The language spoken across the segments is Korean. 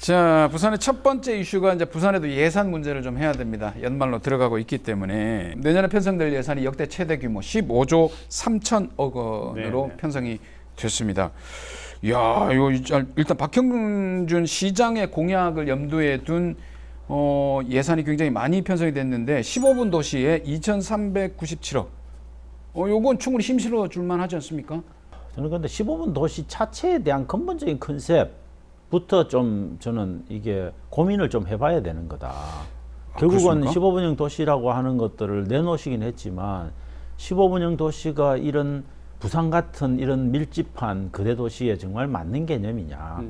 자, 부산의 첫 번째 이슈가 이제 부산에도 예산 문제를 좀 해야 됩니다. 연말로 들어가고 있기 때문에 내년에 편성될 예산이 역대 최대 규모 15조 3천억 원으로 네네. 편성이 됐습니다. 이야, 이거 일단 박형준 시장의 공약을 염두에 둔 예산이 굉장히 많이 편성이 됐는데 15분 도시에 2,397억. 요건 충분히 힘실어 줄만 하지 않습니까? 저는 근데 15분 도시 자체에 대한 근본적인 컨셉부터 좀 저는 이게 고민을 좀 해봐야 되는 거다. 결국은 그렇습니까? 15분형 도시라고 하는 것들을 내놓으시긴 했지만 15분형 도시가 이런 부산 같은 이런 밀집한 거대 도시에 정말 맞는 개념이냐.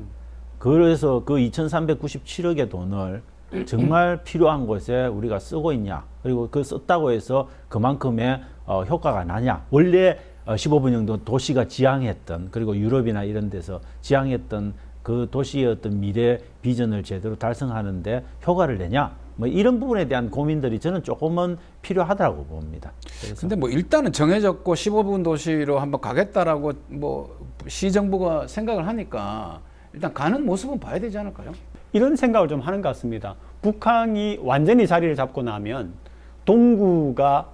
그래서 그 2,397억의 돈을 정말 필요한 곳에 우리가 쓰고 있냐. 그리고 그 썼다고 해서 그만큼의 효과가 나냐. 원래 15분형 도시가 지향했던, 그리고 유럽이나 이런 데서 지향했던 그 도시의 어떤 미래 비전을 제대로 달성하는데 효과를 내냐. 뭐 이런 부분에 대한 고민들이 저는 조금은 필요하다고 봅니다. 근데 뭐 일단은 정해졌고 15분 도시로 한번 가겠다라고 뭐 시정부가 생각을 하니까 일단 가는 모습은 봐야 되지 않을까요? 이런 생각을 좀 하는 것 같습니다. 북한이 완전히 자리를 잡고 나면 동구가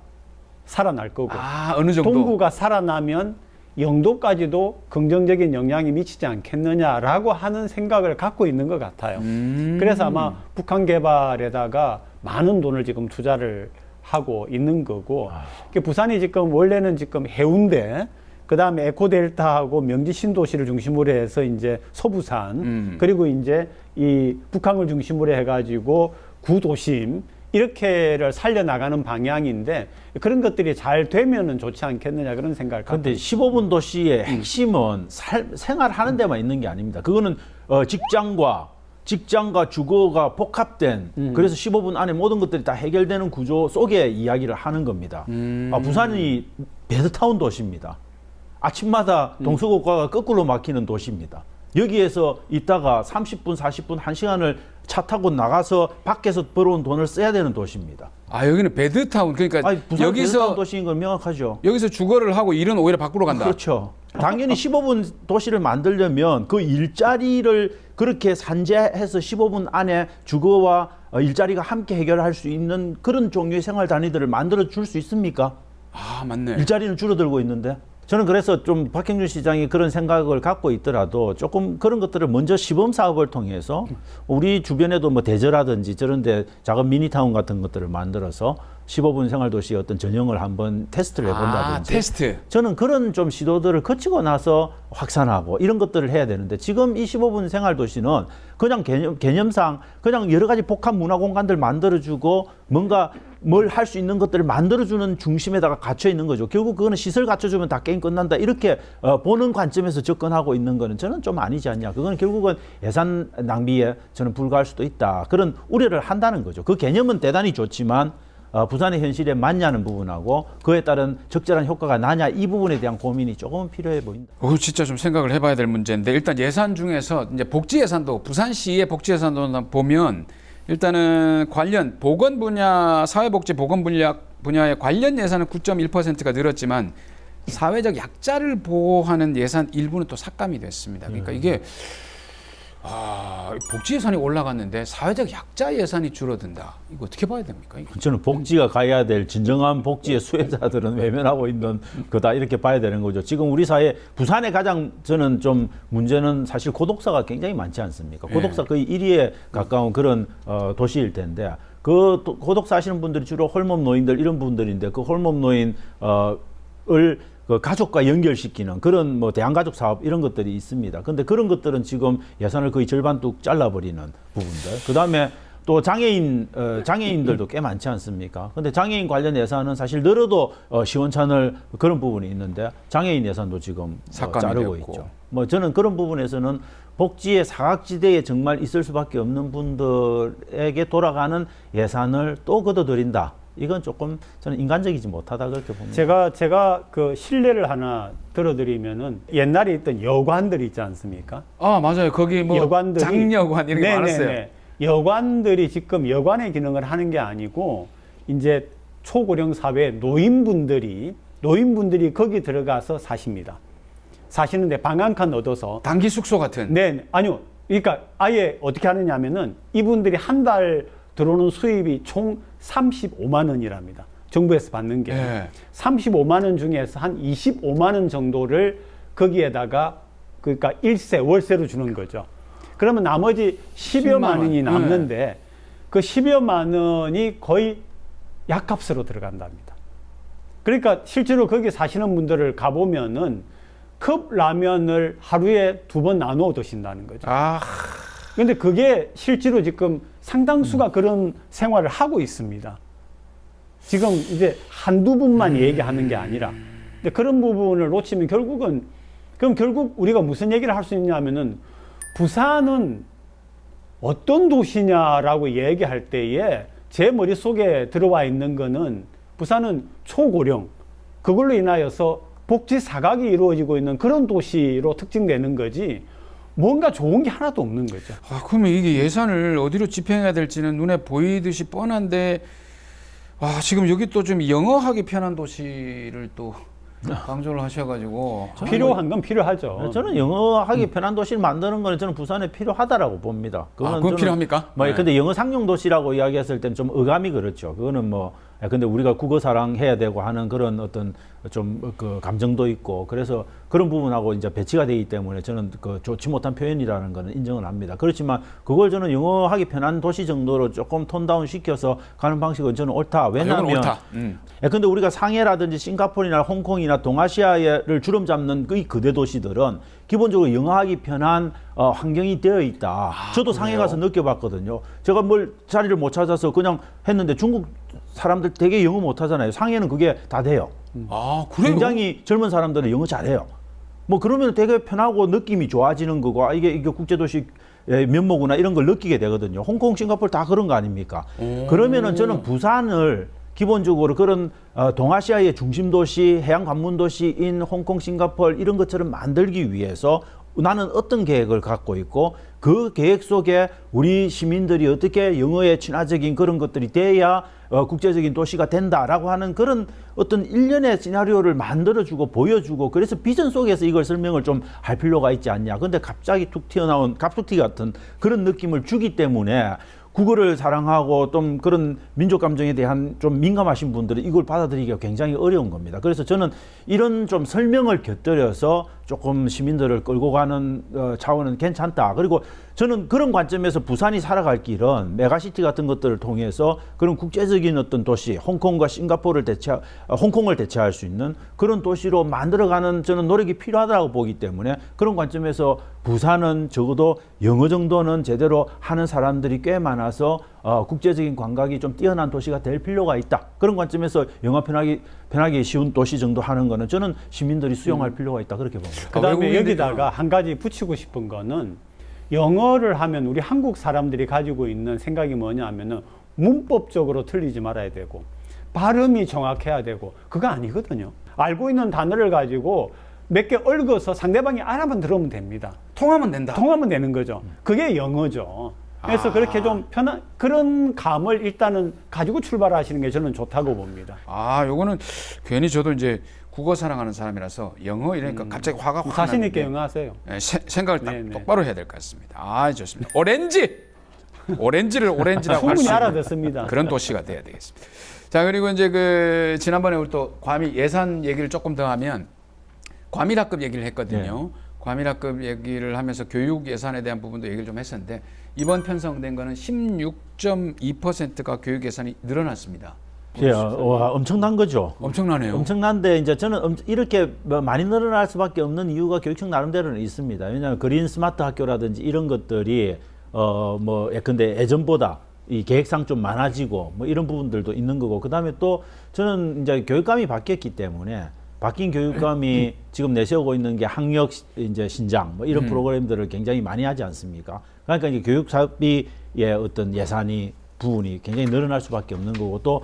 살아날 거고, 어느 정도. 동구가 살아나면 영도까지도 긍정적인 영향이 미치지 않겠느냐라고 하는 생각을 갖고 있는 것 같아요. 그래서 아마 북한 개발에다가 많은 돈을 지금 투자를 하고 있는 거고, 부산이 지금 원래는 지금 해운대, 그 다음에 에코델타하고 명지 신도시를 중심으로 해서 이제 서부산, 그리고 이제 이 북한을 중심으로 해가지고 구도심, 이렇게를 살려나가는 방향인데 그런 것들이 잘 되면은 좋지 않겠느냐 그런 생각을 갖고 근데 15분 도시의 핵심은 생활하는 데만 있는 게 아닙니다. 그거는 직장과 주거가 복합된 그래서 15분 안에 모든 것들이 다 해결되는 구조 속에 이야기를 하는 겁니다. 부산이 베드타운 도시입니다. 아침마다 동서고가가 거꾸로 막히는 도시입니다. 여기에서 있다가 30분, 40분, 1시간을 차 타고 나가서 밖에서 벌어온 돈을 써야 되는 도시입니다. 여기는 베드타운. 그러니까 부산 베드타운 도시인 건 명확하죠. 여기서 주거를 하고 일은 오히려 밖으로 간다. 그렇죠. 당연히 15분 도시를 만들려면 그 일자리를 그렇게 산재해서 15분 안에 주거와 일자리가 함께 해결할 수 있는 그런 종류의 생활 단위들을 만들어 줄 수 있습니까? 맞네. 일자리는 줄어들고 있는데. 저는 그래서 좀 박형준 시장이 그런 생각을 갖고 있더라도 조금 그런 것들을 먼저 시범 사업을 통해서 우리 주변에도 뭐 대저라든지 저런 데 작은 미니타운 같은 것들을 만들어서 15분 생활도시의 어떤 전형을 한번 테스트를 해본다든지. 테스트. 저는 그런 좀 시도들을 거치고 나서 확산하고 이런 것들을 해야 되는데 지금 이 15분 생활도시는 그냥 개념상 그냥 여러 가지 복합 문화 공간들 만들어주고 뭔가 뭘 할 수 있는 것들을 만들어주는 중심에다가 갇혀 있는 거죠. 결국 그거는 시설 갖춰주면 다 게임 끝난다. 이렇게 보는 관점에서 접근하고 있는 거는 저는 좀 아니지 않냐. 그거는 결국은 예산 낭비에 저는 불과할 수도 있다. 그런 우려를 한다는 거죠. 그 개념은 대단히 좋지만 부산의 현실에 맞냐는 부분하고 그에 따른 적절한 효과가 나냐 이 부분에 대한 고민이 조금은 필요해 보인다. 진짜 좀 생각을 해봐야 될 문제인데 일단 예산 중에서 이제 복지 예산도 부산시의 복지 예산도 보면 일단은 관련 보건 분야 사회복지 보건 분야의 관련 예산은 9.1%가 늘었지만 사회적 약자를 보호하는 예산 일부는 또 삭감이 됐습니다. 그러니까 이게 복지 예산이 올라갔는데 사회적 약자 예산이 줄어든다. 이거 어떻게 봐야 됩니까? 이거? 저는 복지가 가야 될 진정한 복지의 수혜자들은 외면하고 있는 거다 이렇게 봐야 되는 거죠. 지금 우리 사회 부산의 가장 저는 좀 문제는 사실 고독사가 굉장히 많지 않습니까? 고독사 거의 1위에 가까운 그런 도시일 텐데 그 고독사 하시는 분들이 주로 홀몸 노인들 이런 분들인데 그 홀몸 노인을 그 가족과 연결시키는 그런 뭐 대한가족 사업 이런 것들이 있습니다. 근데 그런 것들은 지금 예산을 거의 절반 뚝 잘라버리는 부분들. 그 다음에 또 장애인들도 꽤 많지 않습니까? 근데 장애인 관련 예산은 사실 늘어도 시원찮을 그런 부분이 있는데 장애인 예산도 지금 자르고 됐고. 있죠. 뭐 저는 그런 부분에서는 복지의 사각지대에 정말 있을 수밖에 없는 분들에게 돌아가는 예산을 또 걷어들인다. 이건 조금 저는 인간적이지 못하다 그렇게 봅니다. 제가 그 실례를 하나 들어드리면은 옛날에 있던 여관들이 있지 않습니까? 맞아요. 거기 뭐 여관들이 장여관 이런 게 많았어요. 여관들이 지금 여관의 기능을 하는 게 아니고 이제 초고령 사회 노인분들이 거기 들어가서 사십니다. 사시는데 방 한 칸 얻어서 단기 숙소 같은. 네, 아니요. 그러니까 아예 어떻게 하느냐 하면은 이분들이 한 달 들어오는 수입이 총 35만 원이랍니다. 정부에서 받는 게. 예. 35만 원 중에서 한 25만 원 정도를 거기에다가 그러니까 일세, 월세로 주는 거죠. 그러면 나머지 10여만 원이 남는데 그 10여만 원이 거의 약값으로 들어간답니다. 그러니까 실제로 거기 사시는 분들을 가보면은 컵 라면을 하루에 2번 나누어 드신다는 거죠. 아, 근데 그게 실제로 지금 상당수가 그런 생활을 하고 있습니다. 지금 이제 한두 분만 얘기하는 게 아니라. 근데 그런 부분을 놓치면 결국은, 그럼 결국 우리가 무슨 얘기를 할 수 있냐면은 부산은 어떤 도시냐라고 얘기할 때에 제 머릿속에 들어와 있는 거는 부산은 초고령, 그걸로 인하여서 복지 사각이 이루어지고 있는 그런 도시로 특징되는 거지 뭔가 좋은 게 하나도 없는 거죠. 아, 그러면 이게 예산을 어디로 집행해야 될지는 눈에 보이듯이 뻔한데, 아, 지금 여기 또 좀 영어하기 편한 도시를 또 강조를 하셔가지고 필요한 건 필요하죠. 저는 영어 하기 편한 도시를 만드는 거는 저는 부산에 필요하다라고 봅니다. 그건 저는 필요합니까? 뭐 네. 근데 영어 상용 도시라고 이야기했을 땐 좀 어감이 그렇죠. 그거는 뭐 근데 우리가 국어 사랑해야 되고 하는 그런 어떤 좀 그 감정도 있고 그래서 그런 부분하고 이제 배치가 되기 때문에 저는 그 좋지 못한 표현이라는 거는 인정을 합니다. 그렇지만 그걸 저는 영어 하기 편한 도시 정도로 조금 톤다운 시켜서 가는 방식은 저는 옳다. 왜냐하면 옳다. 근데 우리가 상해라든지 싱가포르나 홍콩이나 동아시아를 주름 잡는 그 거대 도시들은 기본적으로 영어하기 편한 환경이 되어 있다. 저도 상해 가서 느껴봤거든요. 제가 뭘 자리를 못 찾아서 그냥 했는데 중국 사람들 되게 영어 못 하잖아요. 상해는 그게 다 돼요. 아, 그래요? 굉장히 젊은 사람들은 영어 잘해요. 뭐 그러면 되게 편하고 느낌이 좋아지는 거고 이게 국제도시 면모구나 이런 걸 느끼게 되거든요. 홍콩, 싱가포르 다 그런 거 아닙니까? 그러면은 저는 부산을 기본적으로 그런 동아시아의 중심 도시, 해양 관문 도시인 홍콩, 싱가포르 이런 것처럼 만들기 위해서 나는 어떤 계획을 갖고 있고 그 계획 속에 우리 시민들이 어떻게 영어에 친화적인 그런 것들이 돼야 국제적인 도시가 된다라고 하는 그런 어떤 일련의 시나리오를 만들어주고 보여주고 그래서 비전 속에서 이걸 설명을 좀 할 필요가 있지 않냐. 근데 갑자기 툭 튀어나온 갑툭튀 같은 그런 느낌을 주기 때문에 국어를 사랑하고 좀 그런 민족 감정에 대한 좀 민감하신 분들은 이걸 받아들이기가 굉장히 어려운 겁니다. 그래서 저는 이런 좀 설명을 곁들여서 조금 시민들을 끌고 가는 차원은 괜찮다. 그리고 저는 그런 관점에서 부산이 살아갈 길은 메가시티 같은 것들을 통해서 그런 국제적인 어떤 도시, 홍콩과 싱가포르를 홍콩을 대체할 수 있는 그런 도시로 만들어가는 저는 노력이 필요하다고 보기 때문에 그런 관점에서 부산은 적어도 영어 정도는 제대로 하는 사람들이 꽤 많아서 국제적인 감각이 좀 뛰어난 도시가 될 필요가 있다. 그런 관점에서 영어 편하기 쉬운 도시 정도 하는 거는 저는 시민들이 수용할 필요가 있다. 그렇게 봅니다. 그다음에 여기다가 한 가지 붙이고 싶은 거는 영어를 하면 우리 한국 사람들이 가지고 있는 생각이 뭐냐 하면은 문법적으로 틀리지 말아야 되고 발음이 정확해야 되고 그거 아니거든요. 알고 있는 단어를 가지고 몇 개 얽어서 상대방이 알아만 들으면 됩니다. 통하면 된다. 통하면 되는 거죠. 그게 영어죠. 그래서 그렇게 좀 편한 그런 감을 일단은 가지고 출발하시는 게 저는 좋다고 봅니다. 아, 요거는 괜히 저도 이제 국어 사랑하는 사람이라서 영어 이러니까 갑자기 화가 확 자신 있게 나는데, 영어 하세요. 네, 생각을 딱 네네. 똑바로 해야 될 것 같습니다. 아, 좋습니다. 오렌지를 오렌지라고 할 수 충분히 있는 알아듣습니다. 그런 도시가 돼야 되겠습니다. 자, 그리고 이제 그 지난번에 우리 또 과밀 예산 얘기를 조금 더 하면 과밀학급 얘기를 했거든요. 과밀학급 얘기를 하면서 교육 예산에 대한 부분도 얘기를 좀 했었는데 이번 편성된 거는 16.2%가 교육 예산이 늘어났습니다. 와, 엄청난 거죠. 엄청나네요. 엄청난데 이제 저는 이렇게 많이 늘어날 수밖에 없는 이유가 교육청 나름대로는 있습니다. 왜냐하면 그린 스마트 학교라든지 이런 것들이 뭐 예컨대 예전보다 이 계획상 좀 많아지고 뭐 이런 부분들도 있는 거고 그다음에 또 저는 이제 교육감이 바뀌었기 때문에 바뀐 교육감이 지금 내세우고 있는 게 학력 이제 신장 뭐 이런 프로그램들을 굉장히 많이 하지 않습니까? 그러니까 이제 교육 사업비의 어떤 예산이 부분이 굉장히 늘어날 수밖에 없는 거고 또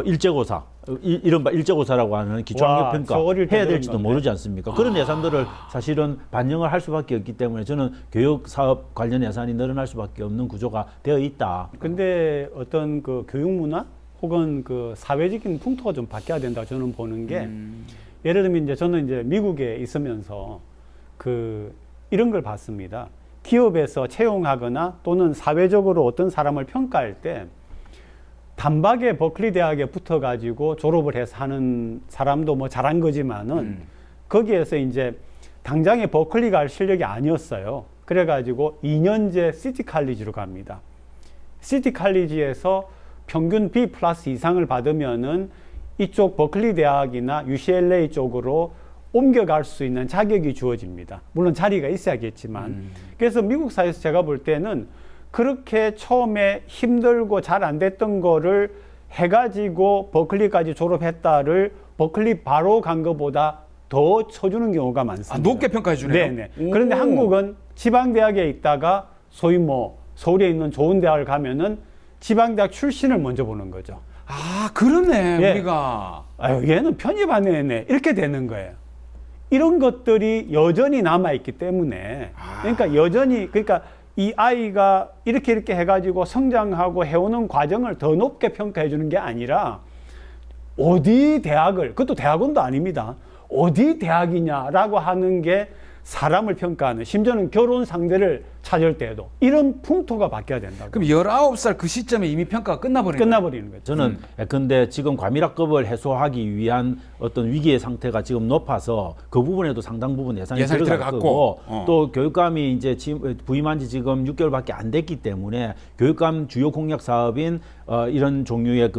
일제고사 이른바 일제고사라고 하는 기초학력 평가 해야 될지도 모르지 않습니까? 그런 예산들을 사실은 반영을 할 수밖에 없기 때문에 저는 교육 사업 관련 예산이 늘어날 수밖에 없는 구조가 되어 있다. 근데 어떤 그 교육 문화 혹은 그 사회적인 풍토가 좀 바뀌어야 된다 저는 보는 게 예를 들면 이제 저는 이제 미국에 있으면서 그 이런 걸 봤습니다. 기업에서 채용하거나 또는 사회적으로 어떤 사람을 평가할 때 단박에 버클리 대학에 붙어가지고 졸업을 해서 하는 사람도 뭐 잘한 거지만은 거기에서 이제 당장에 버클리 갈 실력이 아니었어요. 그래가지고 2년제 시티 칼리지로 갑니다. 시티 칼리지에서 평균 B 플러스 이상을 받으면은 이쪽 버클리 대학이나 UCLA 쪽으로 옮겨갈 수 있는 자격이 주어집니다. 물론 자리가 있어야겠지만. 그래서 미국 사회에서 제가 볼 때는 그렇게 처음에 힘들고 잘 안 됐던 거를 해가지고 버클리까지 졸업했다를 버클리 바로 간 것보다 더 쳐주는 경우가 많습니다. 아, 높게 평가해 주네요. 네네. 그런데 한국은 지방대학에 있다가 소위 뭐 서울에 있는 좋은 대학을 가면은 지방대학 출신을 먼저 보는 거죠. 아, 그러네. 예. 우리가. 아유, 얘는 편입 안 했네. 이렇게 되는 거예요. 이런 것들이 여전히 남아있기 때문에. 그러니까 여전히, 그러니까 이 아이가 이렇게 해가지고 성장하고 해오는 과정을 더 높게 평가해 주는 게 아니라 어디 대학을, 그것도 대학원도 아닙니다. 어디 대학이냐라고 하는 게 사람을 평가하는, 심지어는 결혼 상대를 찾을 때도 이런 풍토가 바뀌어야 된다고. 그럼 19살 그 시점에 이미 평가가 끝나버리는 거죠. 저는 근데 지금 과밀학급을 해소하기 위한 어떤 위기의 상태가 지금 높아서 그 부분에도 상당 부분 예산이 들어갔고 또 교육감이 이제 부임한 지 지금 6개월밖에 안 됐기 때문에 교육감 주요 공약 사업인 이런 종류의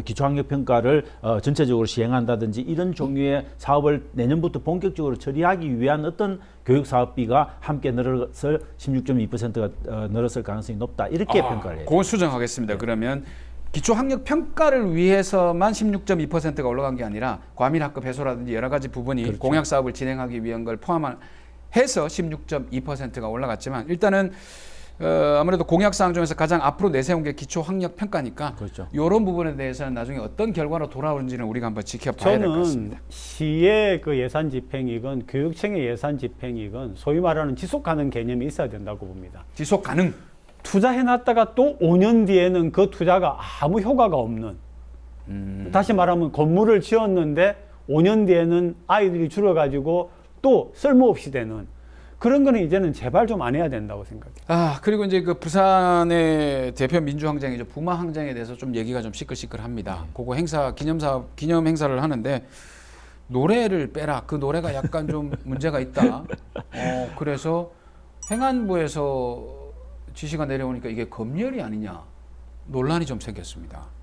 기초학력 평가를 전체적으로 시행한다든지 이런 종류의 사업을 내년부터 본격적으로 처리하기 위한 어떤 교육 사업비가 함께 늘어서 16.2%가 늘었을 가능성이 높다 이렇게 평가를 해요. 그건 수정하겠습니다. 그러면 기초학력 평가를 위해서만 16.2%가 올라간 게 아니라 과밀학급 해소라든지 여러 가지 부분이 공약 사업을 진행하기 위한 걸 포함해서 16.2%가 올라갔지만 일단은 아무래도 공약 사항 중에서 가장 앞으로 내세운 게 기초학력 평가니까 그렇죠. 이런 부분에 대해서는 나중에 어떤 결과로 돌아오는지는 우리가 한번 지켜봐야 될 것 같습니다. 저는 시의 그 예산 집행이건 교육청의 예산 집행이건 소위 말하는 지속 가능 개념이 있어야 된다고 봅니다. 지속 가능. 투자해놨다가 또 5년 뒤에는 그 투자가 아무 효과가 없는, 다시 말하면 건물을 지었는데 5년 뒤에는 아이들이 줄어가지고 또 쓸모없이 되는 그런 거는 이제는 제발 좀 안 해야 된다고 생각해요. 아, 그리고 이제 그 부산의 대표 민주항쟁이죠. 부마항쟁에 대해서 좀 얘기가 좀 시끌시끌합니다. 그거 기념 행사를 하는데 노래를 빼라. 그 노래가 약간 좀 문제가 있다. 그래서 행안부에서 지시가 내려오니까 이게 검열이 아니냐 논란이 좀 생겼습니다.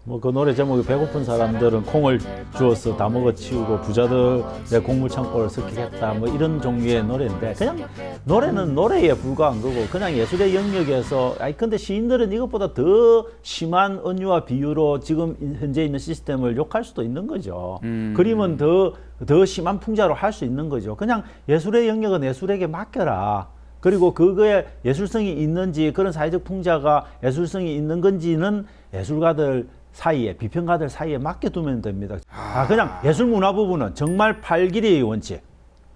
뭐 그 노래 제목이 배고픈 사람들은 콩을 주어서 다 먹어치우고 부자들의 곡물 창고를 습격했다 뭐 이런 종류의 노래인데 그냥 노래는 노래에 불과한 거고 그냥 예술의 영역에서 근데 시인들은 이것보다 더 심한 은유와 비유로 지금 현재 있는 시스템을 욕할 수도 있는 거죠. 그림은 더 심한 풍자로 할 수 있는 거죠. 그냥 예술의 영역은 예술에게 맡겨라. 그리고 그거에 예술성이 있는지 그런 사회적 풍자가 예술성이 있는 건지는 예술가들 사이에 비평가들 사이에 맡겨두면 됩니다. 그냥 예술문화 부분은 정말 팔길이의 원칙.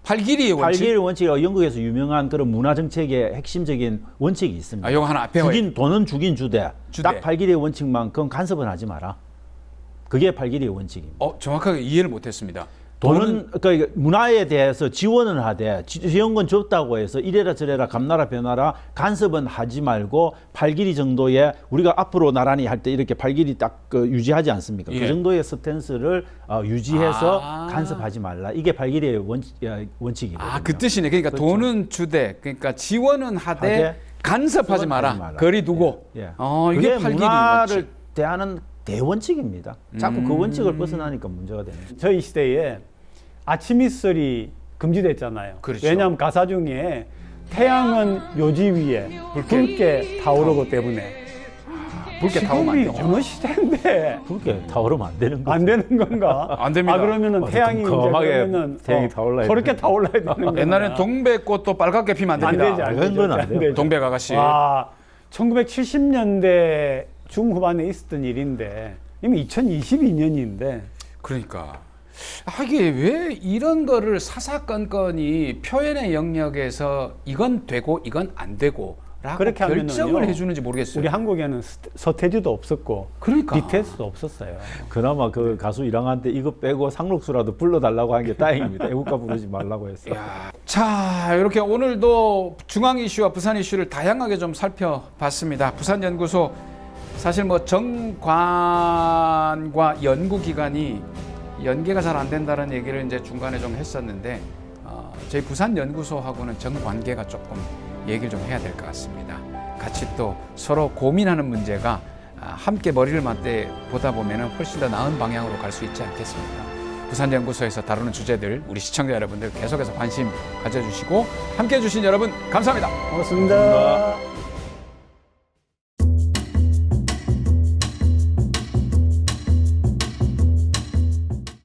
팔길이의 원칙. 팔길이의 원칙이라고 영국에서 유명한 그런 문화 정책의 핵심적인 원칙이 있습니다. 이거 하나 앞에 돈은 주긴 주되 딱 팔길이의 원칙만큼 간섭은 하지 마라. 그게 팔길이의 원칙입니다. 정확하게 이해를 못했습니다. 돈은 그러니까 문화에 대해서 지원은 하되 지원권 줬다고 해서 이래라 저래라 감나라 변하라 간섭은 하지 말고 팔길이 정도의 우리가 앞으로 나란히 할 때 이렇게 팔길이 딱 유지하지 않습니까? 예. 그 정도의 스탠스를 유지해서 간섭하지 말라. 이게 팔길이의 원칙이거든요. 그 뜻이네. 그러니까 그렇죠. 돈은 주되 그러니까 지원은 하되 간섭하지 마라. 거리 두고. 예. 이게 그게 팔길이 문화를 원칙. 대하는 대원칙입니다. 자꾸 그 원칙을 벗어나니까 문제가 되는 거죠. 저희 시대에 아침 이슬이 금지됐잖아요. 그렇죠. 왜냐하면 가사 중에 태양은 요지 위에 붉게 타오르고 때문에. 붉게 타오르면 안 지금이 되죠. 어느 시대인데 그렇게 타오르면 안 되는 거죠. 안 되는 건가? 안 됩니다. 그러면은 태양이 이제 컴컴하게 그러면은 태양이 타올라야 그렇게 타올라야 되는 거야. 옛날엔 동백꽃도 빨갛게 피면 안 됩니다. 안 그건 되죠. 안 돼요. 되죠. 동백 아가씨. 와, 1970년대 중후반에 있었던 일인데 이미 2022년인데 그러니까 이게 왜 이런 거를 사사건건이 표현의 영역에서 이건 되고 이건 안 되고 그렇게 하면은요, 결정을 해주는지 모르겠어요. 우리 한국에는 서태지도 없었고 그러니까 BTS도 없었어요. 그나마 그 가수 1학년 때 이거 빼고 상록수라도 불러달라고 한 게 다행입니다. 애국가 부르지 말라고 했어요. 자, 이렇게 오늘도 중앙 이슈와 부산 이슈를 다양하게 좀 살펴봤습니다. 부산연구소 사실 뭐 정관과 연구기관이 연계가 잘 안 된다는 얘기를 이제 중간에 좀 했었는데 저희 부산연구소하고는 정관계가 조금 얘기를 좀 해야 될 것 같습니다. 같이 또 서로 고민하는 문제가 함께 머리를 맞대 보다 보면 훨씬 더 나은 방향으로 갈 수 있지 않겠습니까? 부산연구소에서 다루는 주제들 우리 시청자 여러분들 계속해서 관심 가져주시고 함께해 주신 여러분 감사합니다. 고맙습니다.